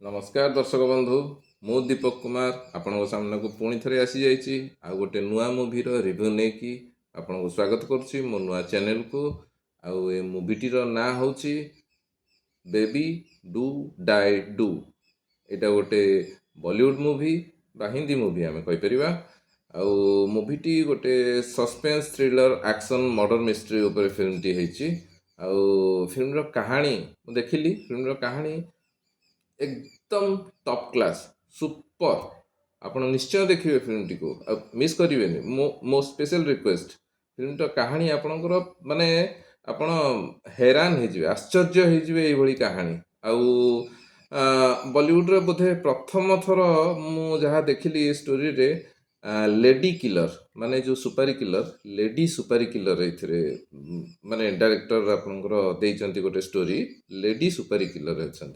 नमस्कार दर्शक बंधु मु दीपक कुमार आपण सामने को पुणी थे आसी जाइए आ गोटे नुआ मुभीर रिव्यू नहीं कि आपन को स्वागत करुच्ची मो नुआ चैनल को आउ ए मुभीटीर ना हूँ बेबी डू डाई डू यहाँ गोटे बॉलीवुड मुवी बा हिंदी मुवी आम कहीपर आउ मुभीटी गोटे suspense thriller action murder mystery उपर फिल्मटी होती आउ फिल्मर कहानी देखिली फिल्मर कहानी एकदम टॉप क्लास सुपर आपण निश्चय देखिए फिल्मटी को मिस करेंगे मो स्पेशल रिक्वेस्ट फिल्मटा कहानी आपणकर माने आपण हैरान हो आश्चर्य हो कहानी आउ बॉलीवुड बोधे प्रथम थर मु जहाँ देखिली स्टोरी रे लेडी किलर माने जो सुपारी किलर लेडी सुपारी किलर ये माने डायरेक्टर आपंकर गोटे स्टोरी लेडी सुपारी किलर अच्छा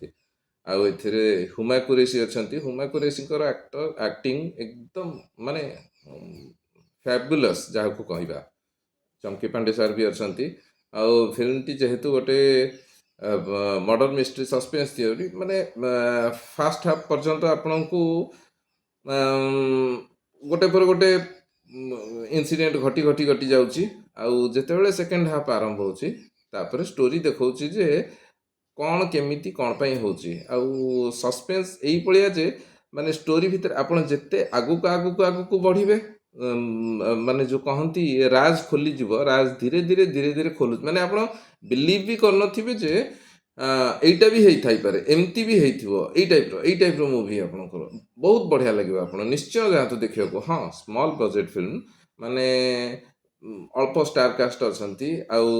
आउ एथिरे हुमा कुरेशी अछंती हुमा कुरेशी एक्टर एक्टिंग एकदम माने फैबुलस जहाँ को कहवा चंकी पांडे सार भी अछंती आउ फिल्म टी जेहेतु गोटे मर्डर मिस्ट्री सस्पेंस थ्योरी माने फास्ट हाफ पर्यंत आपण को गोटे पर गोटे इनसीडेंट घटी घटी घटी जाउची आउ जेतेबेले सेकंड हाफ आरंभ होची तापर स्टोरी देखौची जे कौन केमिति कौन पाई होची आउ सस्पेंस यही पड़िया जे माने स्टोरी भितर आपण जेते आगु को बढ़िबे माने जो कहती राज खोली जीव राज धीरे धीरे धीरे धीरे खोलु माने आपण बिलीव भी कर नथिबे जे एटा भी हेई थाई पारे एमती भी हेइथिबो एई टाइप रो मूवी आपनकर बहुत बढ़िया लागिबो आपण निश्चय जातु देखियो को हां स्मॉल बजट फिल्म माने अल्प स्टार कास्ट अछंती आउ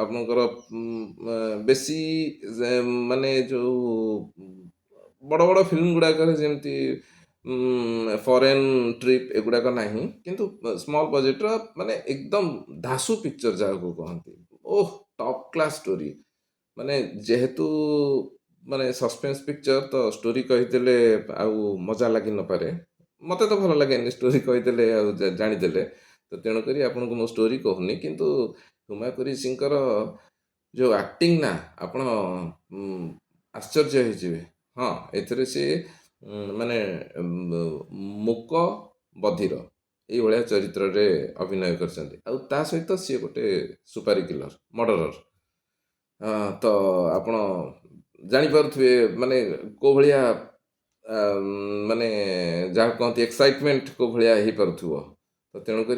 आपनकर बेसी माने जो बड़ बड़ फिल्म गुड़ाक जमती फॉरेन ट्रिप एगुड़ाक नहीं किंतु स्मॉल बजेट माने एकदम धासु पिक्चर जहाँ को कहती ओह टॉप क्लास स्टोरी माने जेहेतु माने सस्पेंस पिक्चर तो स्टोरी कहीदेले आउ मजा लगी न पारे मते तो भल लगे स्टोरी कहीदेले आउ जानीदेले तो तेणुक आपन को मो स्टोरी कहूनी किंतु हुमा कुरेशी सिंकर जो एक्टिंग ना आपण आश्चर्य हो हाँ एथरे से माने मुक बधिर ये भाया चरित्र रे अभिनय कर सहित सी गोटे सुपारी किलर मर्डरर तो आपण जानीपे माने को भाया माने जहाँ कहते एक्साइटमेंट को भाया हो पार्थ्व तो तेणुक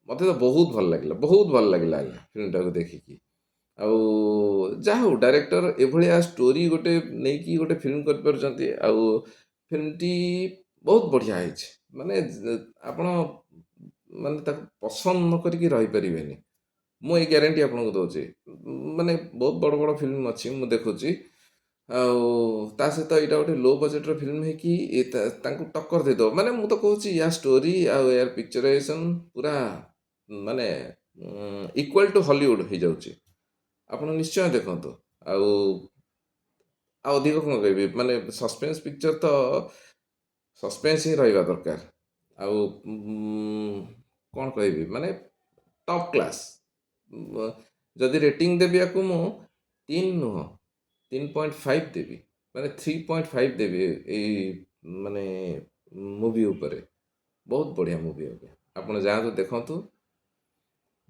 मत तो बहुत भल लगे फिल्मटा को देखिकी आउ जा हो डायरेक्टर एभलिया स्टोरी गोटे नहीं कि गोटे फिल्म कर आउ फिल्मटी बहुत बढ़िया है माने आपण माने ताको पसंद न करके रही परिबेनी मु ये ग्यारंटी आपको दौचे माने बहुत बड़ बड़ फिल्म अच्छी मु देखुची ता सहित यहाँ गोटे लो बजेट फिल्म है कि टक्कर दे दो माने मु तो कहूँ या स्टोरी आउ यार पिक्चराइजेशन पूरा माने इक्वल टू हॉलीवुड हो जाउची आपण निश्चय देखो आउ अधिक कौन कह माने सस्पेंस पिक्चर तो सस्पेंस ही रहा दरकार आउ कौन कह माने टॉप क्लास जदि रेटिंग देवी या मु 3 नुह 3.5 देवी माने 3.5 देवी माने मूवी उपरे बहुत बढ़िया मूवी आपन जातु देखु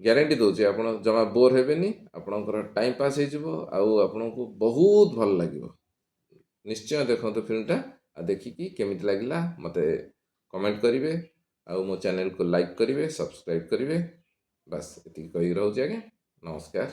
ग्यारंटी दूसरी आप जमा बोर हेनी आपणकर टाइम पास हो बहुत भल लगे निश्चय देखो फिल्मटा आ देखिकी केमी लगे मत कमेंट करेंगे आउ मो चैनल को लाइक करेंगे सब्सक्राइब करेंगे बस ये कही रोचे आज्ञा नमस्कार।